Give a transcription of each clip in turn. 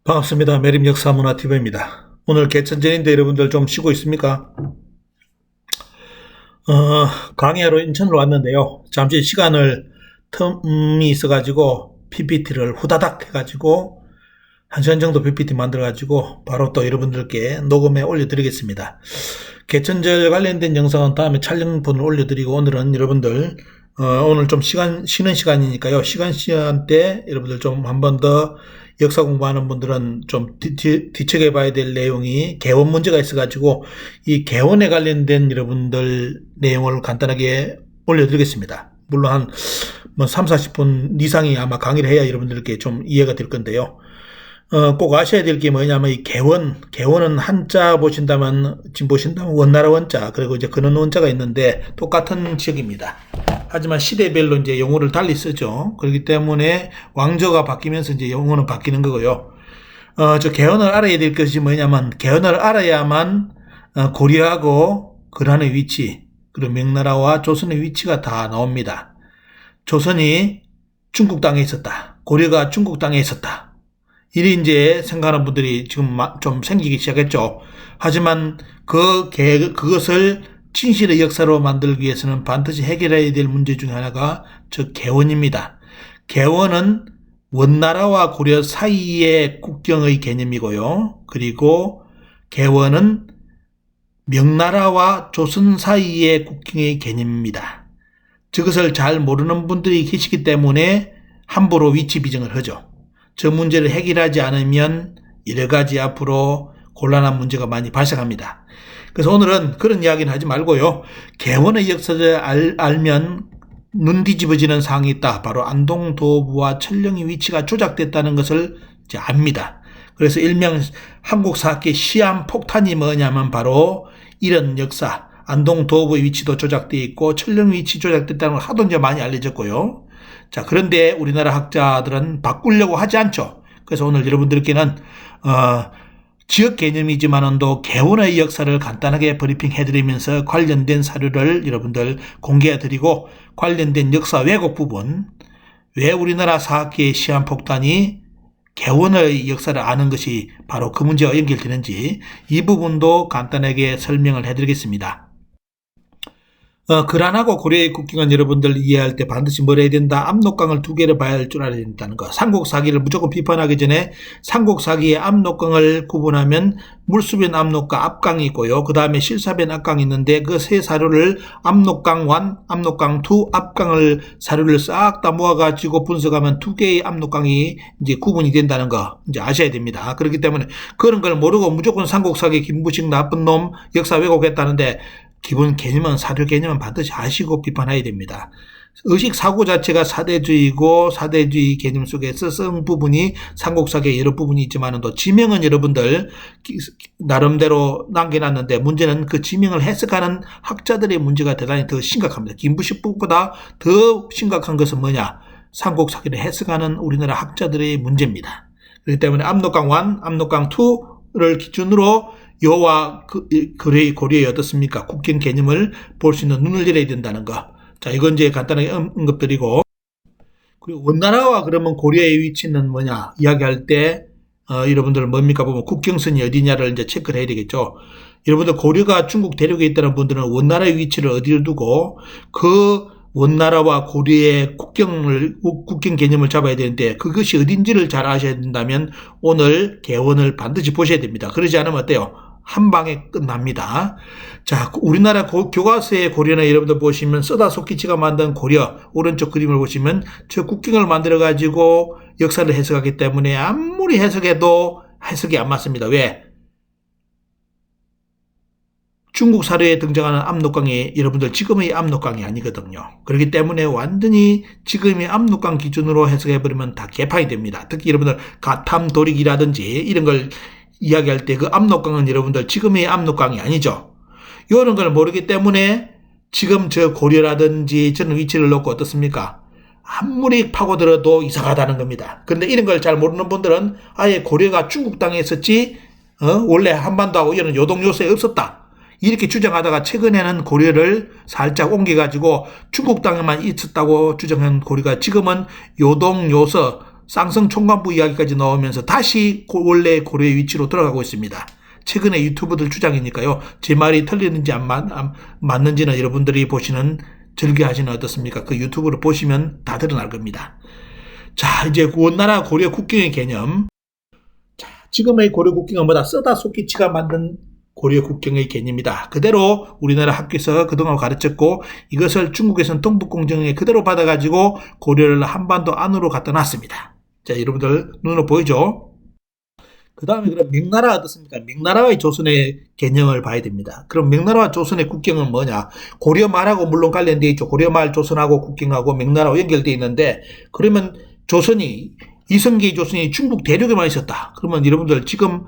반갑습니다. 매림 역사문화TV입니다. 오늘 개천절인데 여러분들 좀 쉬고 있습니까? 강의하러 인천으로 왔는데요. 잠시 틈이 있어가지고 PPT를 후다닥 해가지고 1시간 정도 PPT 만들어가지고 바로 또 여러분들께 녹음해 올려드리겠습니다. 개천절 관련된 영상은 다음에 촬영본을 올려드리고 오늘은 여러분들 오늘 좀 쉬는 시간이니까요. 시간대 여러분들 좀 한 번 더 역사 공부하는 분들은 좀 뒤척여 봐야 될 내용이 개원 문제가 있어가지고 이 개원에 관련된 여러분들 내용을 간단하게 올려드리겠습니다. 물론 한 3, 40분 이상이 아마 강의를 해야 여러분들께 좀 이해가 될 건데요. 꼭 아셔야 될 게 뭐냐면 이 개원은 한자 보신다면, 지금 보신다면 원나라 원자, 그리고 이제 근원 원자가 있는데 똑같은 지역입니다. 하지만 시대별로 이제 용어를 달리 쓰죠. 그렇기 때문에 왕조가 바뀌면서 이제 용어는 바뀌는 거고요. 저 개원을 알아야 될 것이 뭐냐면, 개원을 알아야만 고려하고 근한의 위치, 그리고 명나라와 조선의 위치가 다 나옵니다. 조선이 중국 땅에 있었다. 고려가 중국 땅에 있었다. 이리 이제 생각하는 분들이 지금 좀 생기기 시작했죠. 하지만 그것을 진실의 역사로 만들기 위해서는 반드시 해결해야 될 문제 중에 하나가 저 개원입니다. 개원은 원나라와 고려 사이의 국경의 개념이고요. 그리고 개원은 명나라와 조선 사이의 국경의 개념입니다. 저것을 잘 모르는 분들이 계시기 때문에 함부로 위치 비정을 하죠. 저 문제를 해결하지 않으면 여러 가지 앞으로 곤란한 문제가 많이 발생합니다. 그래서 오늘은 그런 이야기는 하지 말고요. 개원의 역사를 알면 눈 뒤집어지는 사항이 있다. 바로 안동도부와 천령의 위치가 조작됐다는 것을 이제 압니다. 그래서 일명 한국사학계 시한폭탄이 뭐냐면 바로 이런 역사, 안동도부의 위치도 조작되어 있고 천령의 위치 조작됐다는 걸 하도 이제 많이 알려졌고요. 자, 그런데 우리나라 학자들은 바꾸려고 하지 않죠. 그래서 오늘 여러분들께는 지역 개념이지만도 개원의 역사를 간단하게 브리핑 해드리면서 관련된 사료를 여러분들 공개해드리고, 관련된 역사 왜곡 부분, 왜 우리나라 사학계의 시한폭탄이 개원의 역사를 아는 것이 바로 그 문제와 연결되는지 이 부분도 간단하게 설명을 해드리겠습니다. 근한하고 고려의 국경은 여러분들 이해할 때 반드시 뭘 해야 된다? 압록강을 두 개를 봐야 할 줄 알아야 된다는 거. 삼국사기를 무조건 비판하기 전에 삼국사기의 압록강을 구분하면 물수변 압록강 앞강이 있고요. 그 다음에 실사변 앞강이 있는데 그 세 사료를 압록강 1, 압록강 2, 앞강을 사료를 싹 다 모아가지고 분석하면 두 개의 압록강이 이제 구분이 된다는 거 이제 아셔야 됩니다. 그렇기 때문에 그런 걸 모르고 무조건 삼국사기 김부식 나쁜 놈 역사 왜곡했다는데 기본 개념은 사료 개념은 반드시 아시고 비판해야 됩니다. 의식 사고 자체가 사대주의고 사대주의 개념 속에서 쓴 부분이 삼국사기의 여러 부분이 있지만 또 지명은 여러분들 나름대로 남겨놨는데 문제는 그 지명을 해석하는 학자들의 문제가 대단히 더 심각합니다. 김부식보다 더 심각한 것은 뭐냐? 삼국사기를 해석하는 우리나라 학자들의 문제입니다. 그렇기 때문에 압록강 1, 압록강 2를 기준으로 요와 고려의 어떻습니까? 국경 개념을 볼 수 있는 눈을 열어야 된다는 거. 자, 이건 이제 간단하게 언급드리고, 그리고 원나라와 그러면 고려의 위치는 뭐냐? 이야기할 때, 여러분들 뭡니까? 보면 국경선이 어디냐를 이제 체크를 해야 되겠죠. 여러분들 고려가 중국 대륙에 있다는 분들은 원나라의 위치를 어디로 두고, 그 원나라와 고려의 국경 개념을 잡아야 되는데 그것이 어딘지를 잘 아셔야 된다면 오늘 개원을 반드시 보셔야 됩니다. 그러지 않으면 어때요? 한 방에 끝납니다. 자, 우리나라 교과서의 고려는 여러분들 보시면 서다 소키치가 만든 고려 오른쪽 그림을 보시면 저 국경을 만들어 가지고 역사를 해석하기 때문에 아무리 해석해도 해석이 안 맞습니다. 왜? 중국 사료에 등장하는 압록강이 여러분들 지금의 압록강이 아니거든요. 그렇기 때문에 완전히 지금의 압록강 기준으로 해석해버리면 다 개판이 됩니다. 특히 여러분들 가탐도릭이라든지 이런 걸 이야기할 때 그 압록강은 여러분들 지금의 압록강이 아니죠. 이런 걸 모르기 때문에 지금 저 고려라든지 저런 위치를 놓고 어떻습니까? 아무리 파고들어도 이상하다는 겁니다. 그런데 이런 걸 잘 모르는 분들은 아예 고려가 중국 땅에 있었지 원래 한반도하고 이런 요동요소에 없었다. 이렇게 주장하다가 최근에는 고려를 살짝 옮겨가지고 중국 땅에만 있었다고 주장한 고려가 지금은 요동, 요서, 쌍성 총관부 이야기까지 나오면서 다시 원래 고려의 위치로 돌아가고 있습니다. 최근에 유튜브들 주장이니까요. 제 말이 틀리는지 안 맞는지는 여러분들이 보시는 즐겨하시는 어떻습니까? 그 유튜브를 보시면 다 드러날 겁니다. 자, 이제 원나라 고려 국경의 개념. 자, 지금의 고려 국경은 뭐다? 쓰다 속기치가 만든 고려 국경의 개념이다. 그대로 우리나라 학교에서 그동안 가르쳤고 이것을 중국에서는 동북공정에 그대로 받아가지고 고려를 한반도 안으로 갖다 놨습니다. 자, 여러분들 눈으로 보이죠? 그 다음에 그럼 명나라 어떻습니까? 명나라의 조선의 개념을 봐야 됩니다. 그럼 명나라와 조선의 국경은 뭐냐? 고려말하고 물론 관련되어 있죠. 고려말 조선하고 국경하고 명나라와 연결되어 있는데 그러면 조선이 이성계의 조선이 중국 대륙에만 있었다. 그러면 여러분들 지금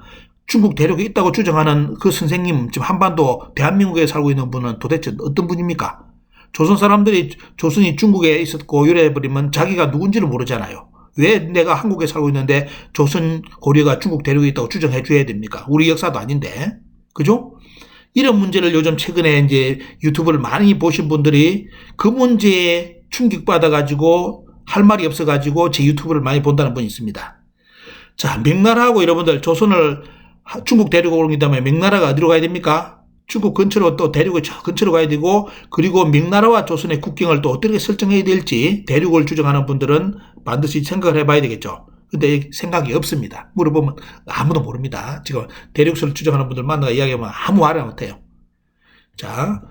중국 대륙에 있다고 주장하는 그 선생님 지금 한반도 대한민국에 살고 있는 분은 도대체 어떤 분입니까? 조선 사람들이 조선이 중국에 있었고 이래버리면 자기가 누군지를 모르잖아요. 왜 내가 한국에 살고 있는데 조선 고려가 중국 대륙에 있다고 주장해 줘야 됩니까? 우리 역사도 아닌데. 그죠? 이런 문제를 요즘 최근에 이제 유튜브를 많이 보신 분들이 그 문제에 충격받아가지고 할 말이 없어가지고 제 유튜브를 많이 본다는 분이 있습니다. 자, 명나라하고 여러분들 조선을 중국 대륙으로 옮긴 다음에 명나라가 어디로 가야 됩니까? 중국 근처로 또 대륙의 근처로 가야 되고 그리고 명나라와 조선의 국경을 또 어떻게 설정해야 될지 대륙을 주장하는 분들은 반드시 생각을 해봐야 되겠죠. 근데 생각이 없습니다. 물어보면 아무도 모릅니다. 지금 대륙설을 주장하는 분들 만나가 이야기하면 아무 말을 못해요. 자,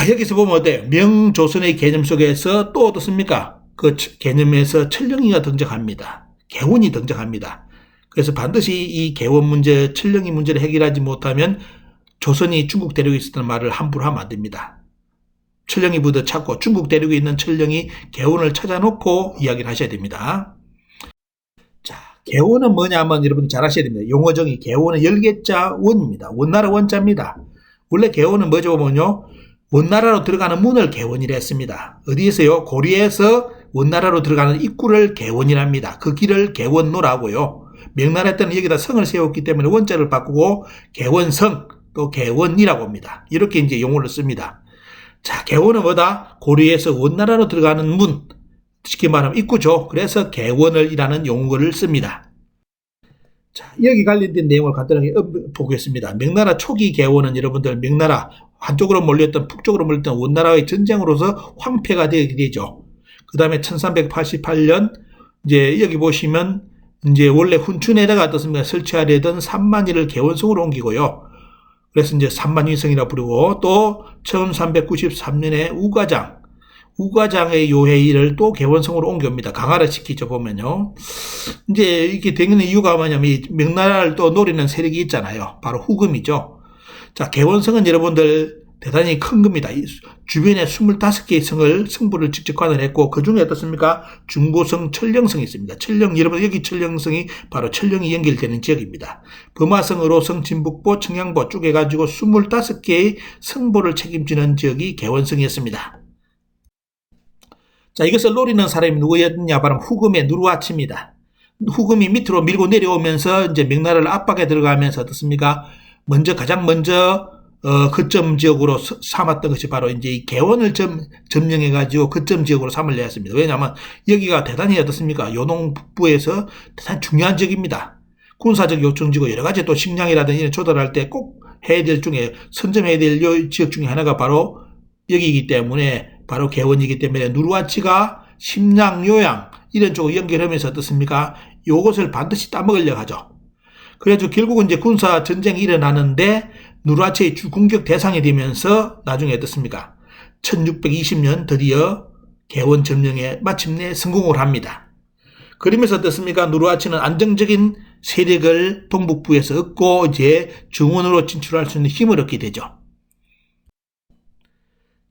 여기서 보면 어때요? 명조선의 개념 속에서 또 어떻습니까? 그 개념에서 천령이가 등장합니다. 개원이 등장합니다. 그래서 반드시 이 개원 문제, 천령이 문제를 해결하지 못하면 조선이 중국 대륙에 있었다는 말을 함부로 하면 안 됩니다. 천령이 부터 찾고 중국 대륙에 있는 천령이 개원을 찾아놓고 이야기를 하셔야 됩니다. 자, 개원은 뭐냐 하면 여러분 잘 아셔야 됩니다. 용어 정의 개원은 열개자 원입니다. 원나라 원자입니다. 원래 개원은 뭐죠 보면요. 원나라로 들어가는 문을 개원이라 했습니다. 어디에서요? 고려에서 원나라로 들어가는 입구를 개원이랍니다. 그 길을 개원로라고요. 명나라 때는 여기다 성을 세웠기 때문에 원자를 바꾸고 개원성 또 개원이라고 합니다. 이렇게 이제 용어를 씁니다. 자, 개원은 뭐다? 고려에서 원나라로 들어가는 문, 쉽게 말하면 입구죠. 그래서 개원을이라는 용어를 씁니다. 자, 여기 관련된 내용을 간단하게 보겠습니다. 명나라 초기 개원은 여러분들 명나라 한쪽으로 몰렸던 북쪽으로 몰렸던 원나라의 전쟁으로서 황폐가 되게 되죠. 그 다음에 1388년 이제 여기 보시면 이제 원래 훈춘에다가 어떻습니까? 설치하려던 삼만리를 개원성으로 옮기고요. 그래서 이제 삼만위성이라 부르고 또 1393년에 우과장의 요해일을 또 개원성으로 옮깁니다. 강화를 시키죠, 보면요. 이제 이렇게 되는 이유가 뭐냐면 명나라를 또 노리는 세력이 있잖아요. 바로 후금이죠. 자, 개원성은 여러분들 대단히 큰 겁니다. 주변에 25개의 성부를 직접 관할했고 그 중에 어떻습니까? 중고성, 천령성이 있습니다. 천령, 여러분 여기 천령성이 바로 천령이 연결되는 지역입니다. 범화성, 의로성, 진북보, 청양보 쭉 해가지고 25개의 성보를 책임지는 지역이 개원성이었습니다. 자, 이것을 노리는 사람이 누구였냐? 바로 후금의 누르하치입니다. 후금이 밑으로 밀고 내려오면서 이제 명나라를 압박에 들어가면서 어떻습니까? 가장 먼저 거점 지역으로 삼았던 것이 바로 이제 이 개원을 점령해가지고 거점 지역으로 삼으려 했습니다. 왜냐하면 여기가 대단히 어떻습니까? 요동 북부에서 대단히 중요한 지역입니다. 군사적 요청지고 여러 가지 또 식량이라든지 이런 조달할 때 꼭 해야 될 중에 선점해야 될 지역 중에 하나가 바로 여기이기 때문에 바로 개원이기 때문에 누르하치가 심양, 요양 이런 쪽을 연결하면서 어떻습니까? 요것을 반드시 따먹으려 하죠. 그래서 결국은 이제 군사 전쟁이 일어나는데 누르하치의 주 공격 대상이 되면서 나중에 어떻습니까? 1620년 드디어 개원 점령에 마침내 성공을 합니다. 그러면서 어떻습니까? 누르하치는 안정적인 세력을 동북부에서 얻고 이제 중원으로 진출할 수 있는 힘을 얻게 되죠.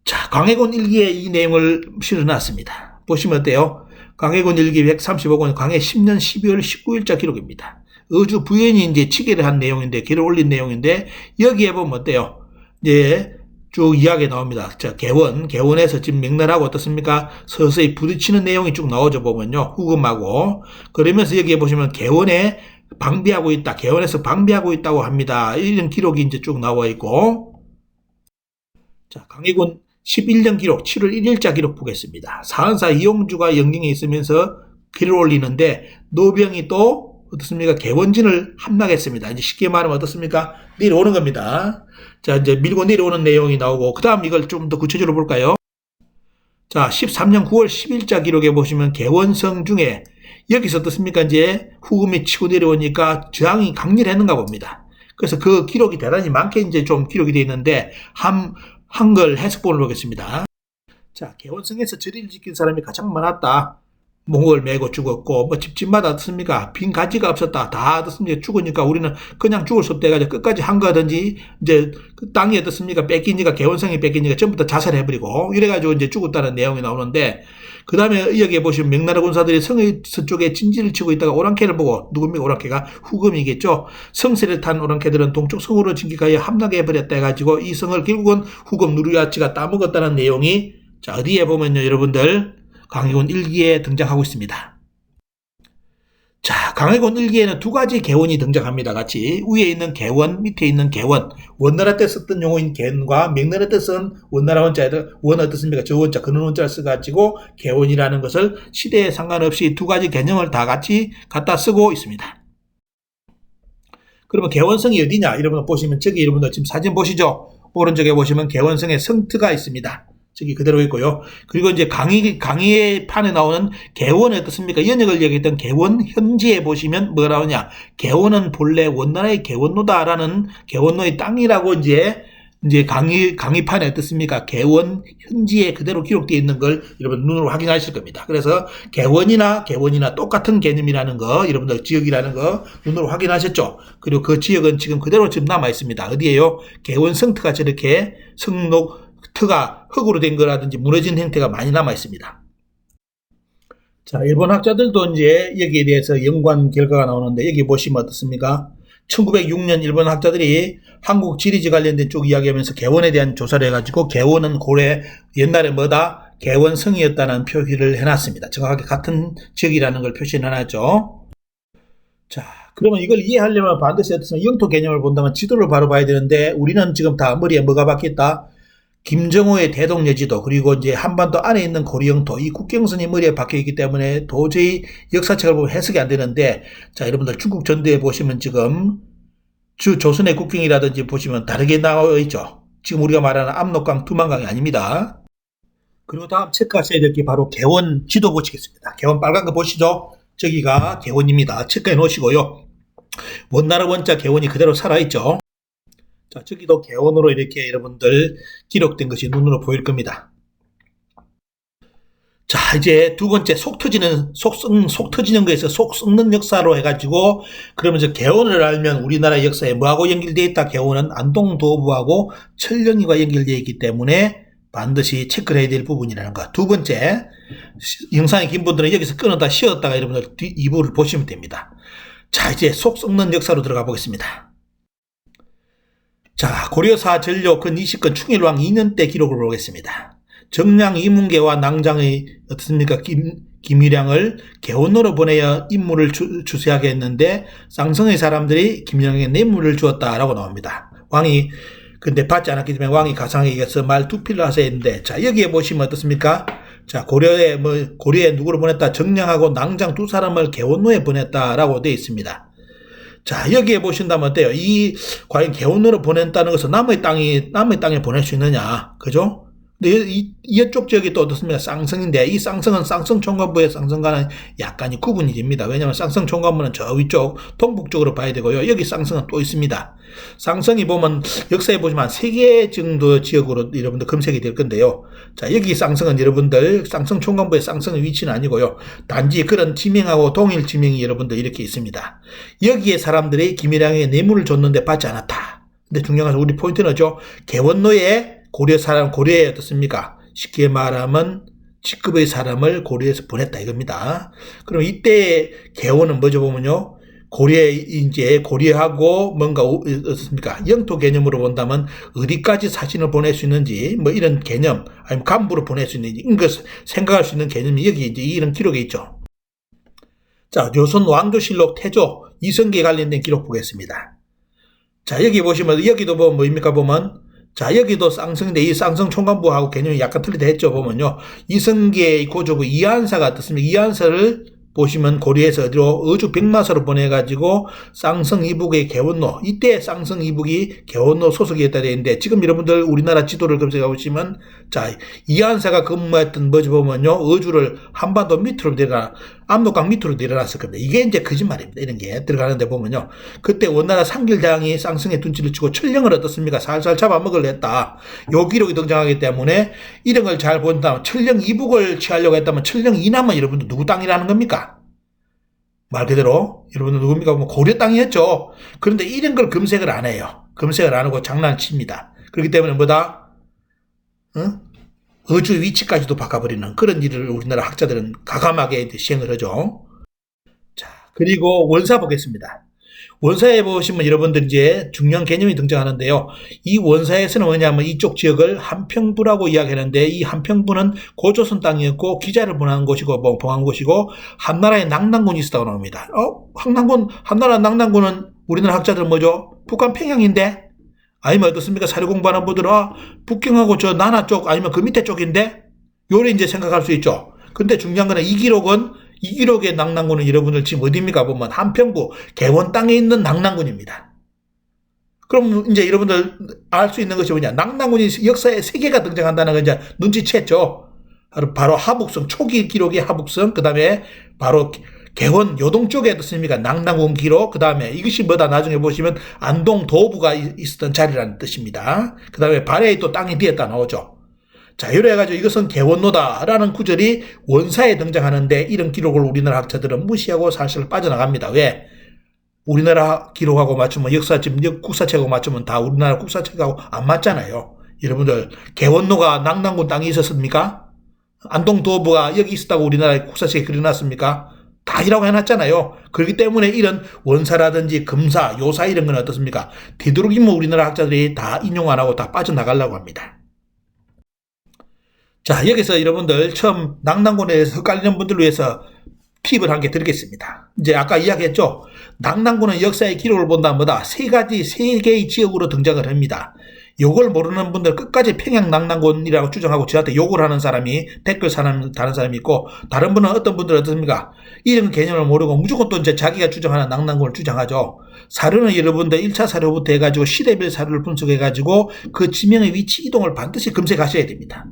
자, 광해군 일기에 이 내용을 실어놨습니다. 보시면 어때요? 광해군 일기 135권 광해 10년 12월 19일자 기록입니다. 어주 부연이 이제 치계를 한 내용인데, 글을 올린 내용인데, 여기에 보면 어때요? 이제 쭉 이야기 나옵니다. 자, 개원에서 지금 명나라하고 어떻습니까? 서서히 부딪히는 내용이 쭉 나오죠, 보면요. 후금하고. 그러면서 여기에 보시면 개원에 방비하고 있다, 개원에서 방비하고 있다고 합니다. 이런 기록이 이제 쭉 나와 있고. 자, 광해군 11년 기록, 7월 1일자 기록 보겠습니다. 사헌사 이용주가 영경에 있으면서 길을 올리는데 노병이 또 어떻습니까? 개원진을 함락했습니다. 이제 쉽게 말하면 어떻습니까? 내려오는 겁니다. 자, 이제 밀고 내려오는 내용이 나오고, 그 다음 이걸 좀 더 구체적으로 볼까요? 자, 13년 9월 10일자 기록에 보시면 개원성 중에 여기서 어떻습니까? 이제 후금이 치고 내려오니까 저항이 강렬했는가 봅니다. 그래서 그 기록이 대단히 많게 이제 좀 기록이 되어 있는데, 한글 해석본을 보겠습니다. 자, 개원성에서 저리를 지킨 사람이 가장 많았다. 몽을 메고 죽었고, 뭐 집집마다 어떻습니까? 빈 가지가 없었다. 다 어떻습니까? 죽으니까 우리는 그냥 죽을 수 없다 해가지고 끝까지 한거든지 이제 그 땅이 어떻습니까? 뺏기니까, 개원성이 뺏기니까 전부 다 자살해버리고 이래가지고 이제 죽었다는 내용이 나오는데, 그 다음에 여기에 보시면 명나라 군사들이 성의 서쪽에 진지를 치고 있다가 오랑캐를 보고, 누굽니까? 오랑캐가 후금이겠죠. 성세를 탄 오랑캐들은 동쪽 성으로 진격하여 함락해버렸다 해가지고 이 성을 결국은 후금 누르야치가 따먹었다는 내용이, 자, 어디에 보면요, 여러분들, 강해군 일기에 등장하고 있습니다. 자, 강해군 일기에는 두 가지 개원이 등장합니다. 같이 위에 있는 개원, 밑에 있는 개원. 원나라 때 썼던 용어인 개원과 명나라 때 쓴 원나라 원자들, 원 어떻습니까? 저 원자, 근원 원자를 써가지고 개원이라는 것을 시대에 상관없이 두 가지 개념을 다 같이 갖다 쓰고 있습니다. 그러면 개원성이 어디냐? 여러분 보시면 저기 여러분들 지금 사진 보시죠? 오른쪽에 보시면 개원성의 성트가 있습니다. 저기 그대로 있고요. 그리고 이제 강의 판에 나오는 개원이 어떻습니까? 연역을 얘기했던 개원 현지에 보시면 뭐가 나오냐? 개원은 본래 원나라의 개원노다라는, 개원노의 땅이라고 이제 강의판에 어떻습니까? 개원 현지에 그대로 기록되어 있는 걸 여러분 눈으로 확인하실 겁니다. 그래서 개원이나 똑같은 개념이라는 거, 여러분들 지역이라는 거 눈으로 확인하셨죠? 그리고 그 지역은 지금 그대로 지금 남아 있습니다. 어디에요? 개원 성트가 저렇게 트가 흙으로 된 거라든지 무너진 형태가 많이 남아 있습니다. 자, 일본 학자들도 이제 여기에 대해서 연관 결과가 나오는데, 여기 보시면 어떻습니까? 1906년 일본 학자들이 한국 지리지 관련된 쪽 이야기하면서 개원에 대한 조사를 해가지고, 개원은 고래 옛날에 뭐다? 개원성이었다는 표기를 해놨습니다. 정확하게 같은 지역이라는 걸 표시해놨죠. 자, 그러면 이걸 이해하려면 반드시 어떻습니까? 영토 개념을 본다면 지도를 바로 봐야 되는데, 우리는 지금 다 머리에 뭐가 박혔다? 김정호의 대동여지도, 그리고 이제 한반도 안에 있는 고려영토, 이 국경선이 머리에 박혀있기 때문에 도저히 역사책을 보면 해석이 안 되는데, 자, 여러분들 중국 전대에 보시면 지금 조선의 국경이라든지 보시면 다르게 나와 있죠. 지금 우리가 말하는 압록강, 두만강이 아닙니다. 그리고 다음 체크하셔야 될 게 바로 개원 지도 보시겠습니다. 개원 빨간 거 보시죠. 저기가 개원입니다. 체크해 놓으시고요. 원나라 원자 개원이 그대로 살아있죠. 자, 저기도 개원으로 이렇게 여러분들 기록된 것이 눈으로 보일 겁니다. 자, 이제 두 번째 속 터지는 거에서 속 썩는 역사로 해가지고, 그러면 저 개원을 알면 우리나라 역사에 뭐하고 연결되어 있다? 개원은 안동도부하고 철령이와 연결되어 있기 때문에 반드시 체크를 해야 될 부분이라는 거. 두 번째, 영상이 긴 분들은 여기서 끊었다 쉬었다가 여러분들 2부를 보시면 됩니다. 자, 이제 속 썩는 역사로 들어가 보겠습니다. 자, 고려사 전력 근 20건 충일왕 2년 때 기록을 보겠습니다. 정량 이문계와 낭장의 어떻습니까? 김유량을 개원으로 보내어 임무를 주세하게 했는데, 쌍성의 사람들이 김유량에게 뇌물을 주었다라고 나옵니다. 왕이 근데 받지 않았기 때문에 왕이 가상에게 이겨서 말 두필을 하셔야 했는데, 자, 여기에 보시면 어떻습니까? 자, 고려에 누구를 보냈다? 정량하고 낭장 두 사람을 개원로에 보냈다라고 되어 있습니다. 자, 여기에 보신다면 어때요? 과연 개원으로 보낸다는 것은 남의 땅에 보낼 수 있느냐? 그죠? 근데 이쪽 지역이 또 어떻습니까? 쌍성인데, 이 쌍성은 쌍성 총관부의 쌍성과는 약간이 구분이 됩니다. 왜냐하면 쌍성 총관부는 저 위쪽 동북쪽으로 봐야 되고요. 여기 쌍성은 또 있습니다. 쌍성이 보면 역사에 보시면 3개 정도 지역으로 여러분들 검색이 될 건데요. 자, 여기 쌍성은 여러분들 쌍성 총관부의 쌍성의 위치는 아니고요. 단지 그런 지명하고 동일 지명이 여러분들 이렇게 있습니다. 여기에 사람들이 김일양에게 뇌물을 줬는데 받지 않았다. 근데 중요한 것은 우리 포인트는죠. 개원로에 고려에 어떻습니까? 쉽게 말하면 직급의 사람을 고려에서 보냈다 이겁니다. 그럼 이때 개원은 뭐죠 보면요. 고려하고 뭔가 어떻습니까? 영토 개념으로 본다면 어디까지 사신을 보낼 수 있는지 뭐 이런 개념, 아니면 간부로 보낼 수 있는지 이런 것을 생각할 수 있는 개념이 여기 이제 이런 기록에 있죠. 자, 조선 왕조실록 태조 이성계에 관련된 기록 보겠습니다. 자, 여기 보시면 여기도 보면 뭐입니까 보면, 자, 여기도 쌍성인데 이 쌍성 총관부하고 개념이 약간 틀리다 했죠. 보면요. 이성계의 고조부 이한사가 어떻습니까? 이한사를 보시면 고려에서 어디로 어주 백마사로 보내가지고 쌍성 이북의 개원로, 이때 쌍성 이북이 개원로 소속이었다 되어 있는데, 지금 여러분들 우리나라 지도를 검색해 보시면 자, 이한사가 근무했던 뭐지 보면요, 어주를 한반도 밑으로 내려가 압록강 밑으로 내려놨을 겁니다. 이게 이제 거짓말입니다. 이런 게 들어가는데 보면요, 그때 원나라 상길대왕이 쌍성에 둔치를 치고 천령을 어떻습니까? 살살 잡아먹으려 했다. 요 기록이 등장하기 때문에 이런 걸 잘 본다면 천령 이북을 취하려고 했다면 천령 이남은 여러분들 누구 땅이라는 겁니까? 말 그대로 여러분들 누굽니까? 뭐 고려 땅이었죠. 그런데 이런 걸 검색을 안 해요. 검색을 안 하고 장난칩니다. 그렇기 때문에 뭐다? 어주 위치까지도 바꿔버리는 그런 일을 우리나라 학자들은 가감하게 시행을 하죠. 자, 그리고 원사 보겠습니다. 원사에 보시면 여러분들 이제 중요한 개념이 등장하는데요. 이 원사에서는 뭐냐면 이쪽 지역을 한평부라고 이야기하는데, 이 한평부는 고조선 땅이었고 기자를 봉한 곳이고 한나라의 낙랑군이 있었다고 나옵니다. 한나라 낙랑군은 우리나라 학자들은 뭐죠? 북한 평양인데? 아니면 어떻습니까? 사료 공부하는 분들은 북경하고 저 나나 쪽 아니면 그 밑에 쪽인데? 요래 이제 생각할 수 있죠. 근데 중요한 거는 이 기록의 낙랑군은 여러분들 지금 어디입니까? 보면 한평부 개원 땅에 있는 낙랑군입니다. 그럼 이제 여러분들 알 수 있는 것이 뭐냐? 낙랑군이 역사에 3개가 등장한다는 걸 이제 눈치챘죠. 바로 하북성, 초기 기록의 하북성, 그 다음에 바로 개원 요동 쪽에 어떻습니까? 낙랑군 기록, 그 다음에 이것이 뭐다? 나중에 보시면 안동 도부가 있었던 자리라는 뜻입니다. 그 다음에 발해에 또 땅이 뒤에다 나오죠. 자, 이래가지고 이것은 개원로다라는 구절이 원사에 등장하는데, 이런 기록을 우리나라 학자들은 무시하고 사실 빠져나갑니다. 왜? 우리나라 기록하고 맞추면 역사책, 국사책하고 맞추면 다 우리나라 국사책하고 안 맞잖아요. 여러분들, 개원로가 낙랑군 땅이 있었습니까? 안동 도부가 여기 있었다고 우리나라 국사책에 그려놨습니까? 다 이라고 해놨잖아요. 그렇기 때문에 이런 원사라든지 금사, 요사 이런 건 어떻습니까? 되도록이면 우리나라 학자들이 다 인용 안 하고 다 빠져나가려고 합니다. 자, 여기서 여러분들 처음 낙랑군에 대해서 헷갈리는 분들을 위해서 팁을 한 개 드리겠습니다. 이제 아까 이야기했죠. 낙랑군은 역사의 기록을 본다면 뭐다? 세 개의 지역으로 등장을 합니다. 요걸 모르는 분들 끝까지 평양 낙랑군이라고 주장하고 저한테 욕을 하는 사람이, 댓글 다는 사람이 있고, 다른 분은 어떤 분들은 어떻습니까? 이런 개념을 모르고 무조건 또 이제 자기가 주장하는 낙랑군을 주장하죠. 사료는 여러분들 1차 사료부터 해가지고 시대별 사료를 분석해가지고 그 지명의 위치 이동을 반드시 검색하셔야 됩니다.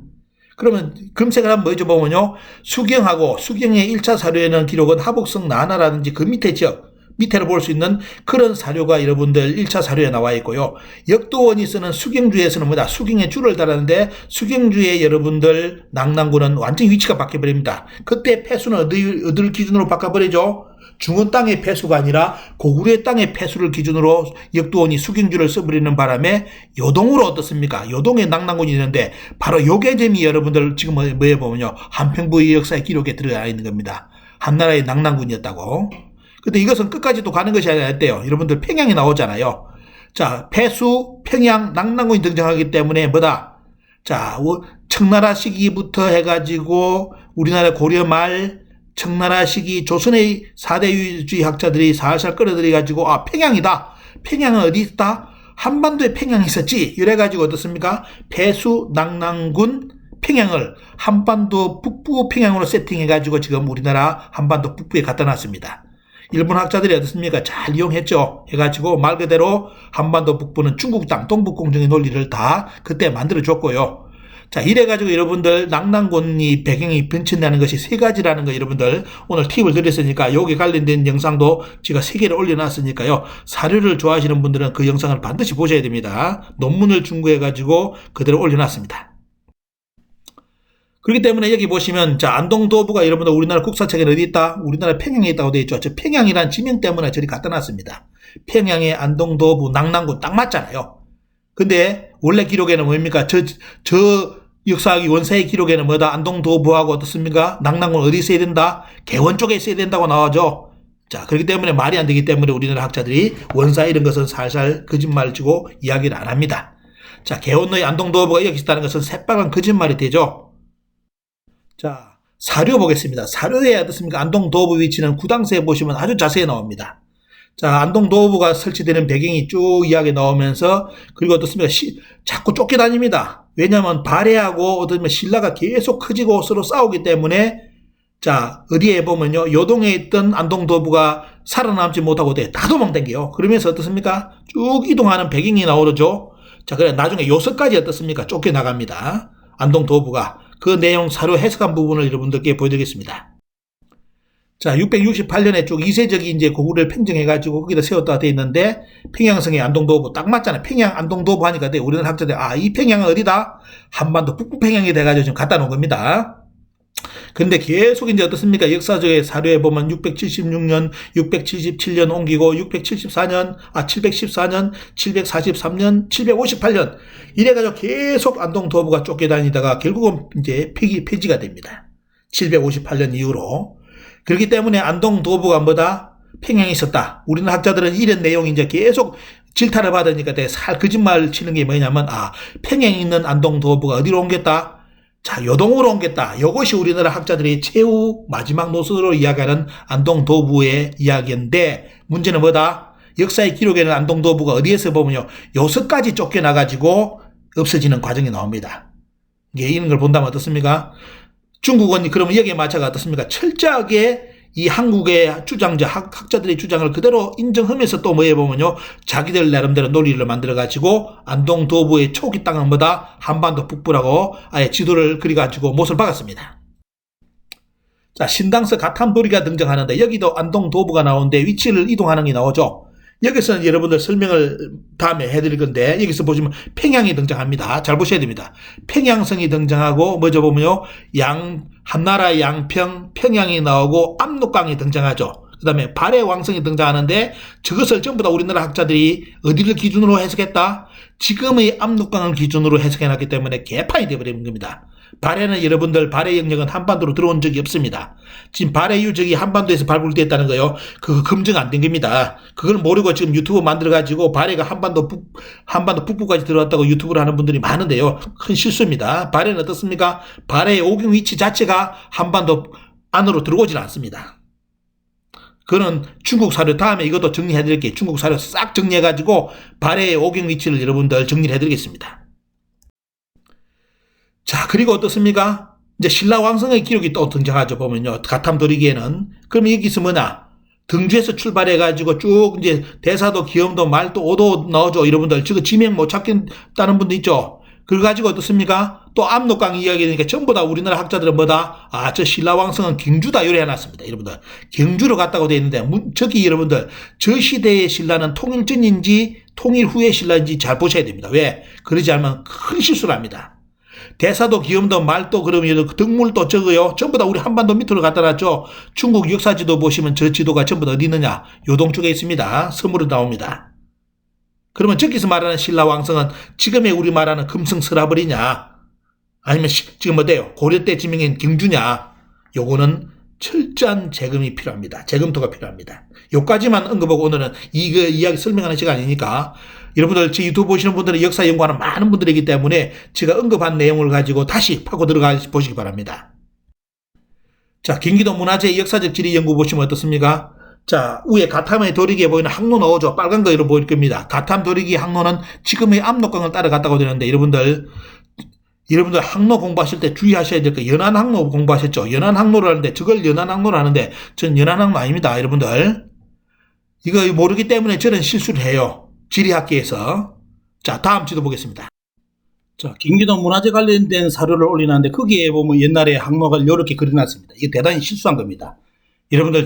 그러면 검색을 하면 뭐죠? 보면요, 수경의 1차 사료에는 기록은 하북성 나나라든지 그 밑에 지역, 밑에를 볼 수 있는 그런 사료가 여러분들 1차 사료에 나와 있고요. 역도원이 쓰는 수경주에서는 뭐다? 수경에 줄을 달았는데, 수경주의 여러분들 낙랑군은 완전히 위치가 바뀌어버립니다. 그때 패수는 어디를 기준으로 바꿔버리죠? 중원 땅의 패수가 아니라 고구려의 땅의 패수를 기준으로 역도원이 수경주를 써버리는 바람에 요동으로 어떻습니까? 요동에 낙랑군이 있는데, 바로 요 개념이 여러분들 지금 뭐에 보면요, 한평부의 역사의 기록에 들어가 있는 겁니다. 한나라의 낙랑군이었다고. 근데 이것은 끝까지 또 가는 것이 아니라 여러분들 평양이 나오잖아요. 자, 패수, 평양, 낙랑군이 등장하기 때문에 뭐다? 자, 청나라 시기부터 해가지고 우리나라 고려 말 청나라 시기 조선의 4대 유주의 학자들이 살살 끌어들여가지고, 평양이다. 평양은 어디 있다? 한반도에 평양이 있었지. 이래가지고 어떻습니까? 패수, 낙랑군, 평양을 한반도 북부 평양으로 세팅해가지고 지금 우리나라 한반도 북부에 갖다 놨습니다. 일본 학자들이 어떻습니까? 잘 이용했죠. 해가지고 말 그대로 한반도 북부는 중국 땅, 동북공정의 논리를 다 그때 만들어줬고요. 자, 이래가지고 여러분들 낙랑군이 배경이 변천되는 것이 3가지라는 거 여러분들 오늘 팁을 드렸으니까, 여기 관련된 영상도 제가 3개를 올려놨으니까요. 사료를 좋아하시는 분들은 그 영상을 반드시 보셔야 됩니다. 논문을 준비해가지고 그대로 올려놨습니다. 그렇기 때문에 여기 보시면, 자, 안동도부가 여러분들 우리나라 국사책에 어디 있다? 우리나라 평양에 있다고 되어 있죠. 저 평양이란 지명 때문에 저리 갖다 놨습니다. 평양의 안동도부, 낙랑군 딱 맞잖아요. 근데 원래 기록에는 뭡니까? 저 역사학이 원사의 기록에는 뭐다? 안동도부하고 어떻습니까? 낙랑군 어디 있어야 된다? 개원 쪽에 있어야 된다고 나오죠. 자, 그렇기 때문에 말이 안 되기 때문에 우리나라 학자들이 원사 이런 것은 살살 거짓말을 치고 이야기를 안 합니다. 자, 개원로의 안동도부가 여기 있다는 것은 새빨간 거짓말이 되죠. 자, 사료 보겠습니다. 사료에 어떻습니까? 안동도부 위치는 구당서에 보시면 아주 자세히 나옵니다. 자, 안동도부가 설치되는 배경이 쭉 이야기 나오면서, 그리고 어떻습니까? 자꾸 쫓겨다닙니다. 왜냐하면 발해하고 어떻습니까? 신라가 계속 커지고 서로 싸우기 때문에 자, 어디에 보면요. 요동에 있던 안동도부가 살아남지 못하고 다 도망댕겨요. 그러면서 어떻습니까? 쭉 이동하는 배경이 나오죠. 자, 그래 나중에 요서까지 어떻습니까? 쫓겨나갑니다. 안동도부가. 그 내용 사료 해석한 부분을 여러분들께 보여드리겠습니다. 자, 668년에 쭉 이세적이 이제 고구려를 팽정해가지고 거기다 세웠다 돼 있는데, 평양성의 안동도부 딱 맞잖아요. 평양 안동도부 하니까 우리나라 학자들, 이 평양은 어디다? 한반도 북부평양이 돼가지고 지금 갖다 놓은 겁니다. 근데 계속 이제 어떻습니까? 역사적의 사료에 보면 676년, 677년 옮기고 714년, 743년, 758년 이래가지고 계속 안동도부가 쫓겨다니다가 결국은 이제 폐지가 됩니다. 758년 이후로. 그렇기 때문에 안동도부가 뭐다? 평양에 있었다. 우리는 학자들은 이런 내용이 이제 계속 질타를 받으니까 거짓말 치는 게 뭐냐면, 평양에 있는 안동도부가 어디로 옮겼다? 자, 요동으로 옮겼다. 이것이 우리나라 학자들이 최후 마지막 노선으로 이야기하는 안동도부의 이야기인데, 문제는 뭐다? 역사의 기록에는 안동도부가 어디에서 보면요, 요서까지 쫓겨나가지고 없어지는 과정이 나옵니다. 이런 걸 본다면 어떻습니까? 중국은 그러면 여기에 맞춰가 어떻습니까? 철저하게 이 한국의 주장자, 학자들의 주장을 그대로 인정하면서 또 뭐에 보면요, 자기들 나름대로 논리를 만들어가지고 안동도부의 초기 땅은 뭐다? 한반도 북부라고 아예 지도를 그려가지고 못을 박았습니다. 자, 신당서 가탐도리가 등장하는데 여기도 안동도부가 나오는데 위치를 이동하는 게 나오죠. 여기서는 여러분들 설명을 다음에 해드릴 건데, 여기서 보시면 평양이 등장합니다. 잘 보셔야 됩니다. 평양성이 등장하고, 뭐죠 보면요, 한나라 양평, 평양이 나오고, 압록강이 등장하죠. 그 다음에 발해 왕성이 등장하는데, 저것을 전부 다 우리나라 학자들이 어디를 기준으로 해석했다? 지금의 압록강을 기준으로 해석해놨기 때문에 개판이 되어버리는 겁니다. 발해는 여러분들, 발해 영역은 한반도로 들어온 적이 없습니다. 지금 발해 유적이 한반도에서 발굴됐다는 거요, 그거 검증 안 된 겁니다. 그걸 모르고 지금 유튜브 만들어가지고 발해가 한반도 북부까지 들어왔다고 유튜브를 하는 분들이 많은데요, 큰 실수입니다. 발해는 어떻습니까? 발해의 오경 위치 자체가 한반도 안으로 들어오질 않습니다. 그거는 중국 사료, 다음에 이것도 정리해드릴게요. 중국 사료 싹 정리해가지고 발해의 오경 위치를 여러분들 정리를 해드리겠습니다. 자, 그리고 어떻습니까? 이제 신라왕성의 기록이 또 등장하죠, 보면요. 가탐도리기에는. 그럼 여기서 뭐냐? 등주에서 출발해가지고 쭉 이제 대사도, 기욤도, 말도, 오도 나오죠. 여러분들. 지금 지명 못 찾겠다는 분도 있죠. 그래가지고 어떻습니까? 또 압록강 이야기니까 전부 다 우리나라 학자들은 뭐다? 저 신라왕성은 경주다. 이래 해놨습니다. 여러분들. 경주로 갔다고 되어 있는데, 저기 여러분들, 저 시대의 신라는 통일 전인지 통일 후의 신라인지 잘 보셔야 됩니다. 왜? 그러지 않으면 큰 실수를 합니다. 대사도, 기욤도, 말도, 그러면 덕물도 적어요. 전부 다 우리 한반도 밑으로 갖다 놨죠. 중국 역사지도 보시면 저 지도가 전부 다 어디 있느냐? 요동 쪽에 있습니다. 섬으로 나옵니다. 그러면 저기서 말하는 신라왕성은 지금의 우리 말하는 금성설화벌이냐? 아니면 지금 어때요? 고려 때 지명인 경주냐? 요거는 철저한 재검이 필요합니다. 재검토가 필요합니다. 요까지만 언급하고 오늘은 이야기 설명하는 시간이니까, 여러분들 제 유튜브 보시는 분들은 역사 연구하는 많은 분들이기 때문에 제가 언급한 내용을 가지고 다시 파고 들어가 보시기 바랍니다. 자, 경기도 문화재 역사적 지리 연구 보시면 어떻습니까? 자, 위에 가탐의 도리기에 보이는 항로 나오죠. 빨간 거 이렇게 보일 겁니다. 가탐 도리기 항로는 지금의 압록강을 따라갔다고 되는데, 여러분들 항로 공부하실 때 주의하셔야 될 거, 연안 항로 공부하셨죠? 연안 항로를 하는데, 저걸 연안 항로를 하는데, 전 연안 항로 아닙니다. 여러분들. 이거 모르기 때문에 저는 실수를 해요. 지리학계에서. 자, 다음 지도 보겠습니다. 자, 경기도 문화재 관련된 사료를 올리는데, 거기에 보면 옛날에 항로를 이렇게 그려놨습니다. 이게 대단히 실수한 겁니다. 여러분들,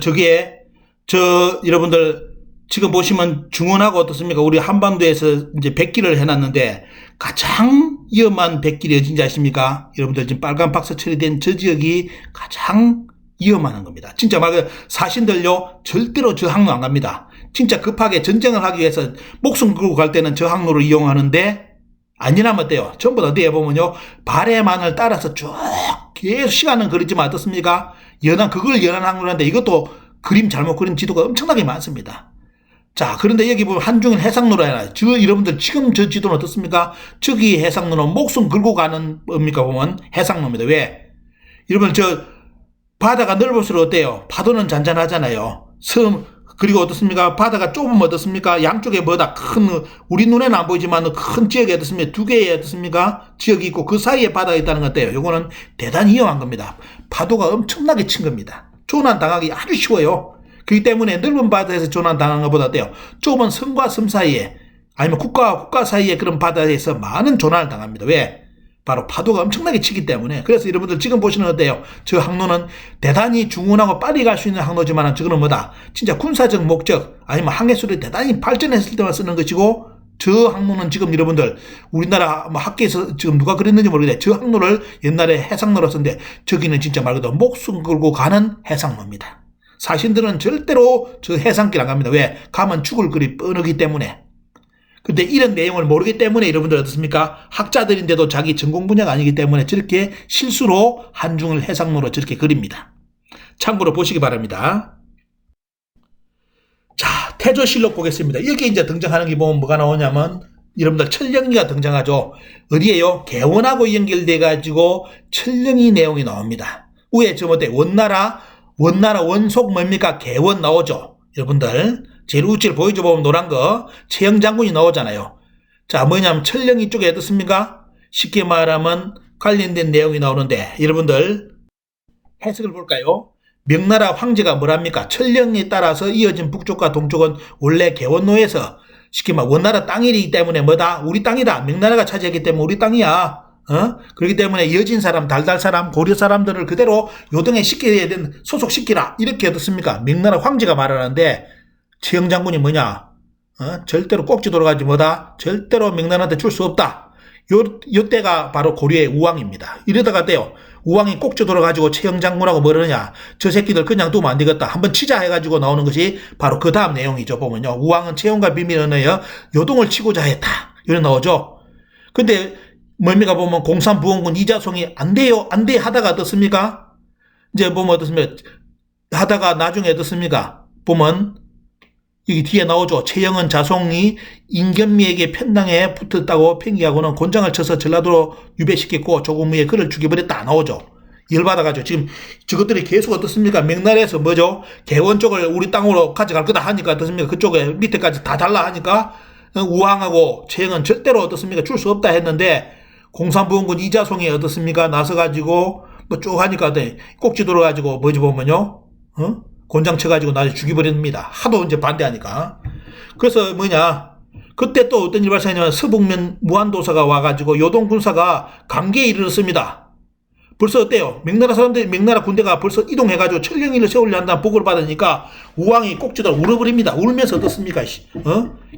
여러분들, 지금 보시면 중원하고 어떻습니까? 우리 한반도에서 이제 백기를 해놨는데, 가장 위험한 백길이 어딘지 아십니까? 여러분들 지금 빨간 박스 처리된 저 지역이 가장 위험한 겁니다. 진짜 말 사신들요, 절대로 저 항로 안 갑니다. 진짜 급하게 전쟁을 하기 위해서 목숨 걸고 갈 때는 저 항로를 이용하는데, 아니라면 어때요? 전부 다 어디에 보면요, 발해만을 따라서 쭉 계속 시간은 걸리지만 어떻습니까? 그걸 연안 항로라는데, 이것도 그림 잘못 그린 지도가 엄청나게 많습니다. 자, 그런데 여기 보면 한중일 해상로라 해놔요. 여러분들 지금 저 지도는 어떻습니까? 저기 해상로는 목숨 걸고 가는 겁니까? 보면 해상로입니다. 왜? 여러분, 바다가 넓을수록 어때요? 파도는 잔잔하잖아요. 그리고 어떻습니까? 바다가 좁으면 어떻습니까? 양쪽에 우리 눈에는 안 보이지만 큰 지역에 어떻습니까? 두 개의 어떻습니까? 지역이 있고 그 사이에 바다가 있다는 것 같아요. 요거는 대단히 위험한 겁니다. 파도가 엄청나게 친 겁니다. 조난당하기 아주 쉬워요. 그렇기 때문에 넓은 바다에서 조난당한 것보다 좁은 섬과 섬 사이에 아니면 국가와 국가 사이에 그런 바다에서 많은 조난을 당합니다. 왜? 바로 파도가 엄청나게 치기 때문에. 그래서 여러분들 지금 보시는 어때요? 저 항로는 대단히 중훈하고 빨리 갈 수 있는 항로지만 저거는 뭐다? 진짜 군사적 목적 아니면 항해술이 대단히 발전했을 때만 쓰는 것이고, 저 항로는 지금 여러분들 우리나라 학계에서 지금 누가 그랬는지 모르겠는데 저 항로를 옛날에 해상로로 썼는데 저기는 진짜 말 그대로 목숨 걸고 가는 해상로입니다. 사신들은 절대로 저 해상길 안 갑니다. 왜? 가면 죽을 글이 뻔하기 때문에. 근데 이런 내용을 모르기 때문에 여러분들 어떻습니까? 학자들인데도 자기 전공 분야가 아니기 때문에 저렇게 실수로 한중을 해상로로 저렇게 그립니다. 참고로 보시기 바랍니다. 자, 태조실록 보겠습니다. 여기 이제 등장하는 게 보면 뭐가 나오냐면 여러분들 철령이가 등장하죠. 어디에요? 개원하고 연결돼 가지고 철령이 내용이 나옵니다. 위에 저 뭐대 원나라 원속 뭡니까? 개원 나오죠. 여러분들 제일 우측을 보여줘 보면 노란 거 최영 장군이 나오잖아요. 자, 뭐냐면 철령이 쪽에 어떻습니까? 쉽게 말하면 관련된 내용이 나오는데 여러분들 해석을 볼까요? 명나라 황제가 뭐랍니까? 철령에 따라서 이어진 북쪽과 동쪽은 원래 개원로에서 쉽게 말하면 원나라 땅이기 때문에 뭐다? 우리 땅이다. 명나라가 차지했기 때문에 우리 땅이야. 그렇기 때문에 이어진 사람, 달달 사람, 고려 사람들을 그대로 요동에 소속시키라. 이렇게 어떻습니까? 명나라 황제가 말하는데 최영 장군이 뭐냐? 절대로 꼭지 돌아가지 뭐다? 절대로 명나라한테 줄 수 없다. 요 때가 바로 고려의 우왕입니다. 이러다가 때요. 우왕이 꼭지 돌아가지고 최영 장군하고 뭐러느냐? 저 새끼들 그냥 두면 안 되겠다. 한번 치자 해가지고 나오는 것이 바로 그 다음 내용이죠. 보면요. 우왕은 최영과 비밀은요. 요동을 치고자 했다. 이런 나오죠. 근데 뭡니까 보면 공산부원군 이자송이 안 돼요. 안 돼 하다가 어떻습니까? 이제 보면 어떻습니까? 하다가 나중에 어떻습니까? 보면 여기 뒤에 나오죠. 최영은 자송이 인견미에게 편당에 붙었다고 팽기하고는 곤장을 쳐서 전라도로 유배시켰고 조금 후에 그를 죽여버렸다 나오죠. 열받아가지고 지금 저것들이 계속 어떻습니까? 명나라에서 뭐죠? 개원 쪽을 우리 땅으로 가져갈 거다 하니까 어떻습니까? 그쪽에 밑에까지 다 달라 하니까 우왕하고 최영은 절대로 어떻습니까? 줄 수 없다 했는데 공산부원군 이자송이 어떻습니까? 나서가지고 뭐 쭉 하니까 꼭지 돌아가지고 뭐지 보면요. 곤장 쳐가지고 나중에 죽여버립니다. 하도 이제 반대하니까. 그래서 뭐냐. 그때 또 어떤 일 발생했냐면 서북면 무한도사가 와가지고 요동군사가 강계에 이르렀습니다. 벌써 어때요? 명나라 군대가 벌써 이동해가지고 철령이를 세우려 한다는 보고를 받으니까 우왕이 꼭지들 울어버립니다. 울면서 어떻습니까?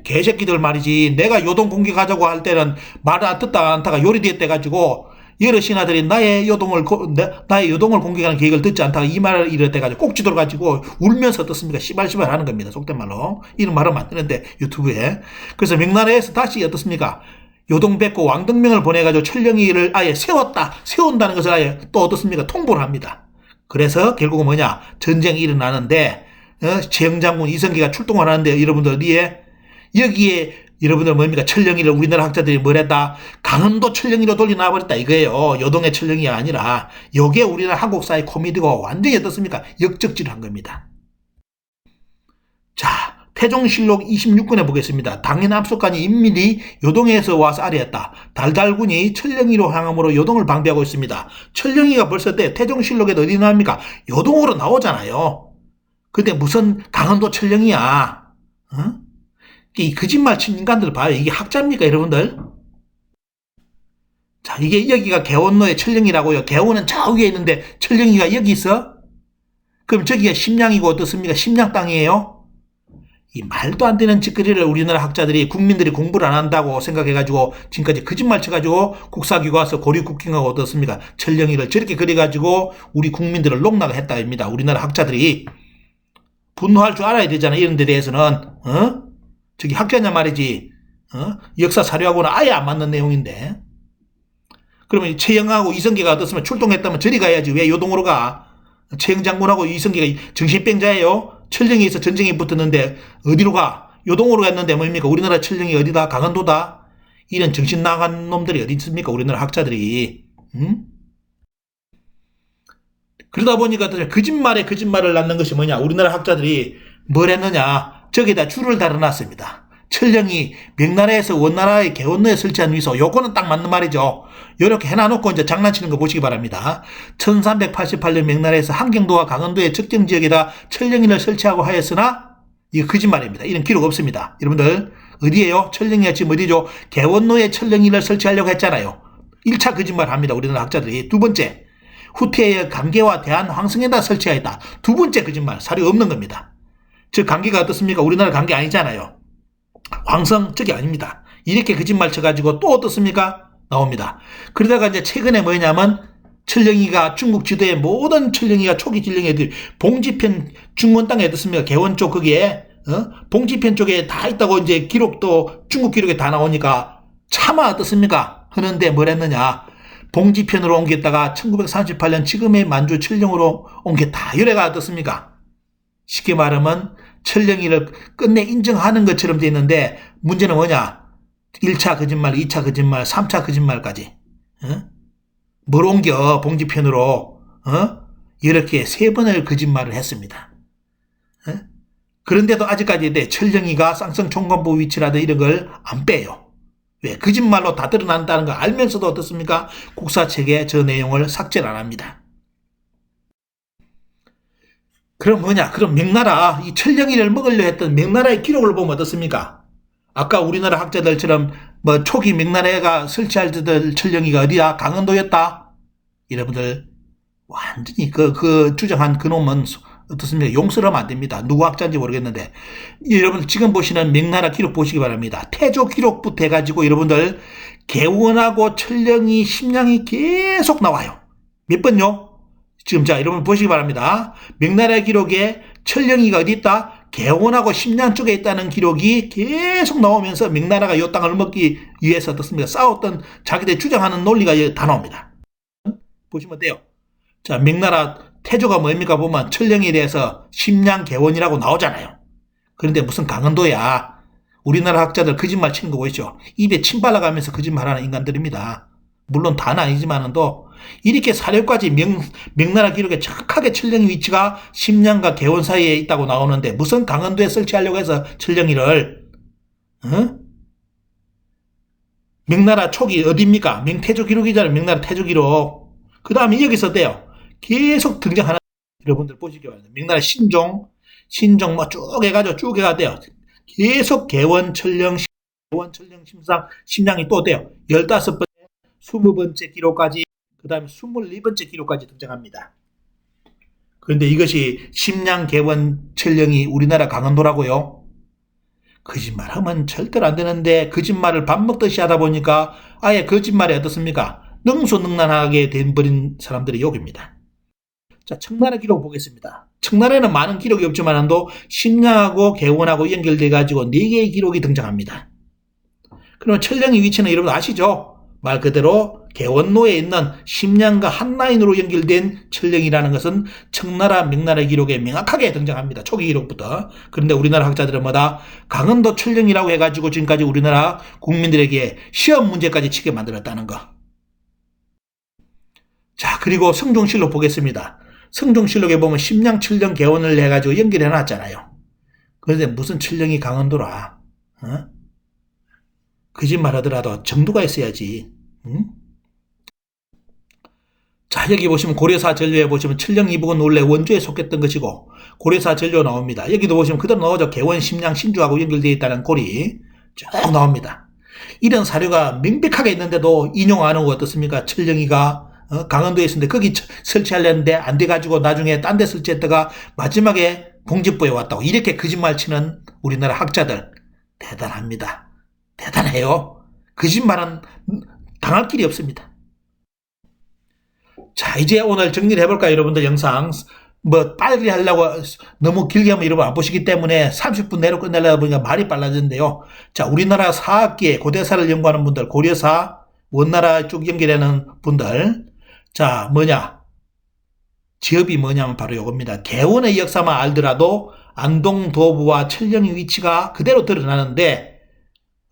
개새끼들 말이지. 내가 요동 공격하자고 할 때는 말을 안 듣다 않다가 요리됐대가지고 여러 신하들이 나의 요동을 공격하는 계획을 듣지 않다가 이 말을 이랬대가지고 꼭지돌 가지고 울면서 어떻습니까? 시발시발 하는 겁니다. 속된 말로. 이런 말은 안 되는데 유튜브에. 그래서 명나라에서 다시 어떻습니까? 요동 뱉고 왕등명을 보내가지고 철령이를 아예 세운다는 것을 아예 또 어떻습니까? 통보를 합니다. 그래서 결국은 뭐냐? 전쟁이 일어나는데, 최영 장군 이성기가 출동을 하는데 여러분들 여기에 여러분들 뭡니까? 철령이를 우리나라 학자들이 뭐랬다? 강원도 철령이로 돌려놔버렸다 이거예요. 요동의 철령이 아니라. 요게 우리나라 한국사의 코미디고 완전히 어떻습니까? 역적질한 겁니다. 자, 태종실록 26권에 보겠습니다. 당연 압속관이 인밀히 요동에서 와서 아뢰었다. 달달군이 철령이로 향함으로 요동을 방비하고 있습니다. 철령이가 벌써 태종실록에 어디 나옵니까? 요동으로 나오잖아요. 근데 무슨 강원도 철령이야. 이 거짓말 친 인간들 봐요. 이게 학자입니까, 여러분들? 자, 이게 여기가 개원로의 철령이라고요. 개원은 저 위에 있는데 철령이가 여기 있어? 그럼 저기가 심양이고 어떻습니까? 심양 땅이에요? 이 말도 안 되는 짓거리를 우리나라 학자들이 국민들이 공부를 안 한다고 생각해가지고 지금까지 거짓말 쳐가지고 국사교과서 고려국경하고 어떻습니까? 철령이를 저렇게 그려가지고 우리 국민들을 농락을 했다 입니다. 우리나라 학자들이. 분노할 줄 알아야 되잖아. 이런 데 대해서는. 저기 학자냐 말이지. 역사 사료하고는 아예 안 맞는 내용인데. 그러면 최영하고 이성계가 어떻으면 출동했다면 저리 가야지. 왜 요동으로 가? 최영 장군하고 이성계가 정신병자예요. 철령에서 전쟁이 붙었는데 어디로 가? 요동으로 갔는데 뭡니까? 우리나라 철령이 어디다? 강원도다? 이런 정신 나간 놈들이 어디 있습니까? 우리나라 학자들이. 그러다 보니까 거짓말에 거짓말을 낳는 것이 뭐냐? 우리나라 학자들이 뭘 했느냐? 저기다 줄을 달아놨습니다. 철령이 명나라에서 원나라의 개원로에 설치한 위소, 요거는 딱 맞는 말이죠. 요렇게 해놔놓고 이제 장난치는 거 보시기 바랍니다. 1388년 명나라에서 함경도와 강원도의 특정 지역에다 철령이를 설치하고 하였으나 이거 거짓말입니다. 이런 기록 없습니다. 여러분들 어디에요? 철령이가 지금 어디죠? 개원로에 철령이를 설치하려고 했잖아요. 1차 거짓말 합니다. 우리나라 학자들이. 두 번째, 후퇴의 강계와 대한 황성에다 설치하였다. 두 번째 거짓말, 사료 없는 겁니다. 즉 강계가 어떻습니까? 우리나라 강계 아니잖아요. 황성 저기 아닙니다. 이렇게 거짓말 쳐가지고 또 어떻습니까? 나옵니다. 그러다가 이제 최근에 뭐냐면 철령이가 중국 지도에 모든 철령이가 초기 철령이들 봉지편 중원 땅에 어떻습니까? 개원 쪽 거기에 봉지편 쪽에 다 있다고 이제 기록도 중국 기록에 다 나오니까 차마 어떻습니까? 하는데 뭘 했느냐? 봉지편으로 옮겼다가 1938년 지금의 만주 철령으로 옮겼다. 이래가 어떻습니까? 쉽게 말하면 철령이를 끝내 인정하는 것처럼 돼 있는데 문제는 뭐냐? 1차 거짓말, 2차 거짓말, 3차 거짓말까지. 뭘 옮겨 봉지편으로 이렇게 3번을 거짓말을 했습니다. 그런데도 아직까지 철령이가 쌍성 총관부 위치라든 이런 걸 안 빼요. 왜? 거짓말로 다 드러난다는 거 알면서도 어떻습니까? 국사책에 저 내용을 삭제를 안 합니다. 그럼 뭐냐? 그럼 명나라, 이 철령이를 먹으려 했던 명나라의 기록을 보면 어떻습니까? 아까 우리나라 학자들처럼 뭐 초기 명나라가 설치할 때 철령이가 어디야? 강원도였다? 여러분들 완전히 그 주장한 그놈은 어떻습니까? 용서를 하면 안 됩니다. 누구 학자인지 모르겠는데 여러분 지금 보시는 명나라 기록 보시기 바랍니다. 태조 기록부터 해가지고 여러분들 개원하고 철령이 심량이 계속 나와요. 몇 번요? 지금 자 여러분 보시기 바랍니다. 명나라 기록에 철령이가 어디 있다? 개원하고 심량 쪽에 있다는 기록이 계속 나오면서 명나라가 이 땅을 먹기 위해서 어떻습니까? 싸웠던 자기들 주장하는 논리가 다 나옵니다. 보시면 돼요. 자, 명나라 태조가 뭡니까? 보면 철령에 대해서 심량 개원이라고 나오잖아요. 그런데 무슨 강원도야. 우리나라 학자들 거짓말 치는 거 보이죠? 입에 침 발라가면서 거짓말하는 인간들입니다. 물론 다는 아니지만도 이렇게 사료까지 명나라 기록에 정확하게 철령이 위치가 심량과 개원 사이에 있다고 나오는데 무슨 강원도에 설치하려고 해서 철령이를 명나라 초기 어디입니까? 명태조 기록이잖아요. 명나라 태조 기록. 그 다음에 여기서 돼요. 계속 등장하는 여러분들 보시기 바랍니다. 명나라 신종 뭐 쭉 해가지고 쭉 해가 돼요. 계속 개원 철령 심상 심량이 또 돼요. 15번째 20번째 기록까지 그 다음에 22번째 기록까지 등장합니다. 그런데 이것이 심량 개원 철령이 우리나라 강원도라고요? 거짓말하면 절대로 안 되는데 거짓말을 밥 먹듯이 하다 보니까 아예 거짓말이 어떻습니까? 능수능란하게 돼버린 사람들이 욕입니다. 자, 청나라 기록 보겠습니다. 청나라에는 많은 기록이 없지만도 심량하고 개원하고 연결돼 가지고 4개의 기록이 등장합니다. 그러면 철령의 위치는 여러분 아시죠? 말 그대로 개원로에 있는 심량과 한 라인으로 연결된 철령이라는 것은 청나라 명나라 기록에 명확하게 등장합니다. 초기 기록부터. 그런데 우리나라 학자들은 뭐다? 강원도 철령이라고 해가지고 지금까지 우리나라 국민들에게 시험 문제까지 치게 만들었다는 거. 자, 그리고 성종실록 보겠습니다. 성종실록에 보면 심량 철령 개원을 해가지고 연결해 놨잖아요. 그런데 무슨 철령이 강원도라? 거짓말 하더라도 정도가 있어야지. 자, 여기 보시면 고려사 전료에 보시면 철령 이북은 원래 원주에 속했던 것이고 고려사 전료 나옵니다. 여기도 보시면 그대로 나오죠. 개원, 심량, 신주하고 연결되어 있다는 골이 쭉 나옵니다. 이런 사료가 명백하게 있는데도 인용 안 하고 어떻습니까? 철령이가 강원도에 있었는데 거기 설치하려는데 안 돼가지고 나중에 딴 데 설치했다가 마지막에 봉지부에 왔다고 이렇게 거짓말 치는 우리나라 학자들 대단합니다. 대단해요. 거짓말은 당할 길이 없습니다. 자, 이제 오늘 정리를 해볼까요? 여러분들 영상 뭐 빨리 하려고 너무 길게 하면 여러분 안 보시기 때문에 30분 내로 끝내려다 보니까 말이 빨라졌는데요. 자, 우리나라 사학계 고대사를 연구하는 분들, 고려사 원나라 쭉 연결하는 분들, 자, 뭐냐? 지업이 뭐냐면 바로 이겁니다. 개원의 역사만 알더라도 안동도부와 철령의 위치가 그대로 드러나는데,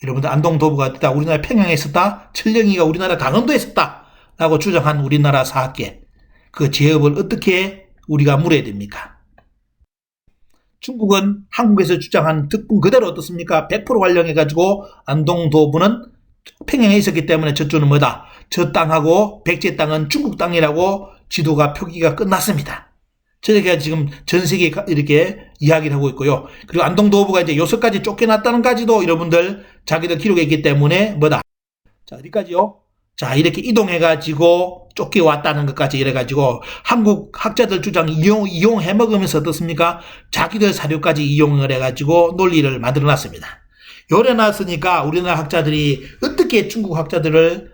여러분들 안동도부가 어디다? 우리나라 평양에 있었다? 철령이가 우리나라 강원도에 있었다? 라고 주장한 우리나라 사학계. 그 지업을 어떻게 우리가 물어야 됩니까? 중국은 한국에서 주장한 득분 그대로 어떻습니까? 100% 활용해가지고 안동도부는 평양에 있었기 때문에 저쪽은 뭐다? 저 땅하고 백제 땅은 중국 땅이라고 지도가 표기가 끝났습니다. 저희가 지금 전 세계에 이렇게 이야기를 하고 있고요. 그리고 안동도부가 이제 요서까지 쫓겨났다는까지도 여러분들 자기들 기록에 있기 때문에 뭐다? 자, 어디까지요? 자, 이렇게 이동해가지고 쫓겨왔다는 것까지 이래가지고 한국 학자들 주장 이용해 먹으면서 어떻습니까? 자기들 사료까지 이용을 해가지고 논리를 만들어놨습니다. 요래놨으니까 우리나라 학자들이 어떻게 중국 학자들을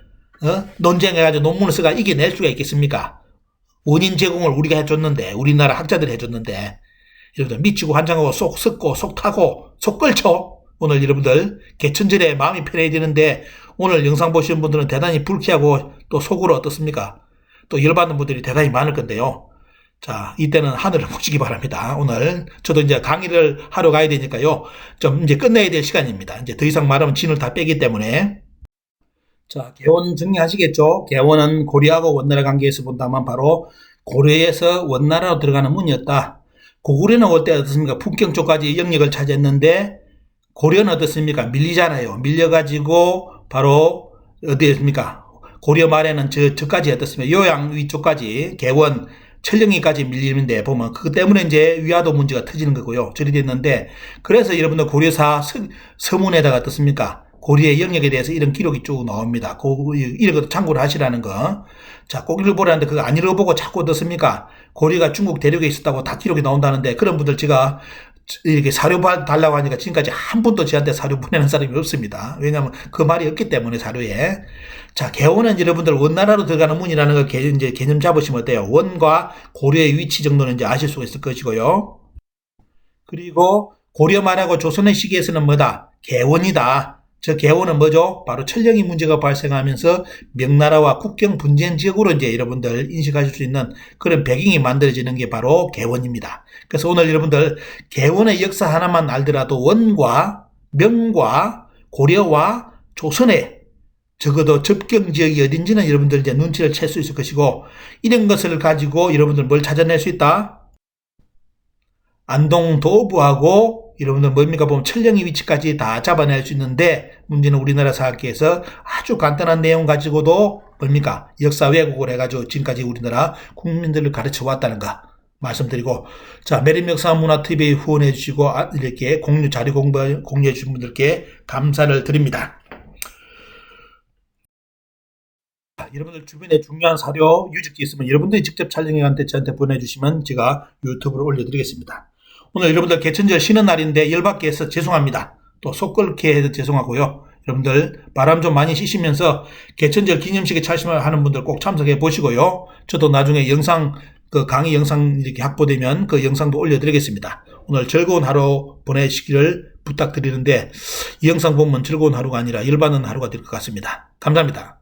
논쟁해가지고 논문을 써가 이겨낼 수가 있겠습니까? 원인 제공을 우리가 해줬는데, 우리나라 학자들이 해줬는데, 여러분들 미치고 환장하고 속 썩고 속 타고 속 끓죠? 오늘 여러분들 개천절에 마음이 편해야 되는데 오늘 영상 보시는 분들은 대단히 불쾌하고 또 속으로 어떻습니까? 또 열받는 분들이 대단히 많을 건데요. 자, 이때는 하늘을 보시기 바랍니다. 오늘 저도 이제 강의를 하러 가야 되니까요. 좀 이제 끝내야 될 시간입니다. 이제 더 이상 말하면 진을 다 빼기 때문에. 자, 개원 정리하시겠죠? 개원은 고려하고 원나라 관계에서 본다면 바로 고려에서 원나라로 들어가는 문이었다. 고구려는 올 때 어떻습니까? 북경 쪽까지 영역을 차지했는데 고려는 어떻습니까? 밀리잖아요. 밀려가지고 바로 어디였습니까? 고려 말에는 저까지 어떻습니까? 요양 위쪽까지 개원 철령이까지 밀리는데 보면 그것 때문에 이제 위화도 문제가 터지는 거고요. 저리 됐는데 그래서 여러분들 고려사 서문에다가 어떻습니까? 고려의 영역에 대해서 이런 기록이 쭉 나옵니다. 이런 것도 참고를 하시라는 거. 자, 꼭 읽어보라는데 그거 안 읽어보고 자꾸 어떻습니까? 고려가 중국 대륙에 있었다고 다 기록이 나온다는데 그런 분들 제가 이렇게 사료 달라고 하니까 지금까지 한 분도 저한테 사료 보내는 사람이 없습니다. 왜냐하면 그 말이 없기 때문에 사료에. 자, 개원은 여러분들 원나라로 들어가는 문이라는 거 이제 개념 잡으시면 어때요? 원과 고려의 위치 정도는 이제 아실 수가 있을 것이고요. 그리고 고려 말하고 조선의 시기에서는 뭐다? 개원이다. 저 개원은 뭐죠? 바로 철령이 문제가 발생하면서 명나라와 국경 분쟁 지역으로 이제 여러분들 인식하실 수 있는 그런 배경이 만들어지는 게 바로 개원입니다. 그래서 오늘 여러분들 개원의 역사 하나만 알더라도 원과 명과 고려와 조선의 적어도 접경 지역이 어딘지는 여러분들 이제 눈치를 챌 수 있을 것이고 이런 것을 가지고 여러분들 뭘 찾아낼 수 있다? 안동도부하고 여러분들 뭡니까 보면 철령의 위치까지 다 잡아낼 수 있는데 문제는 우리나라 사학계에서 아주 간단한 내용 가지고도 뭡니까 역사 왜곡을 해가지고 지금까지 우리나라 국민들을 가르쳐 왔다는 거 말씀드리고 자 매림역사문화TV에 후원해 주시고 이렇게 자료 공유해 주신 분들께 감사를 드립니다. 여러분들 주변에 중요한 사료 유적지 있으면 여러분들이 직접 촬영해 저한테 보내주시면 제가 유튜브로 올려드리겠습니다. 오늘 여러분들 개천절 쉬는 날인데 열받게 해서 죄송합니다. 또 속 끓게 해서 죄송하고요. 여러분들 바람 좀 많이 쉬시면서 개천절 기념식에 참여하는 분들 꼭 참석해 보시고요. 저도 나중에 영상 강의 영상 이렇게 확보되면 그 영상도 올려드리겠습니다. 오늘 즐거운 하루 보내시기를 부탁드리는데 이 영상 보면 즐거운 하루가 아니라 열받는 하루가 될 것 같습니다. 감사합니다.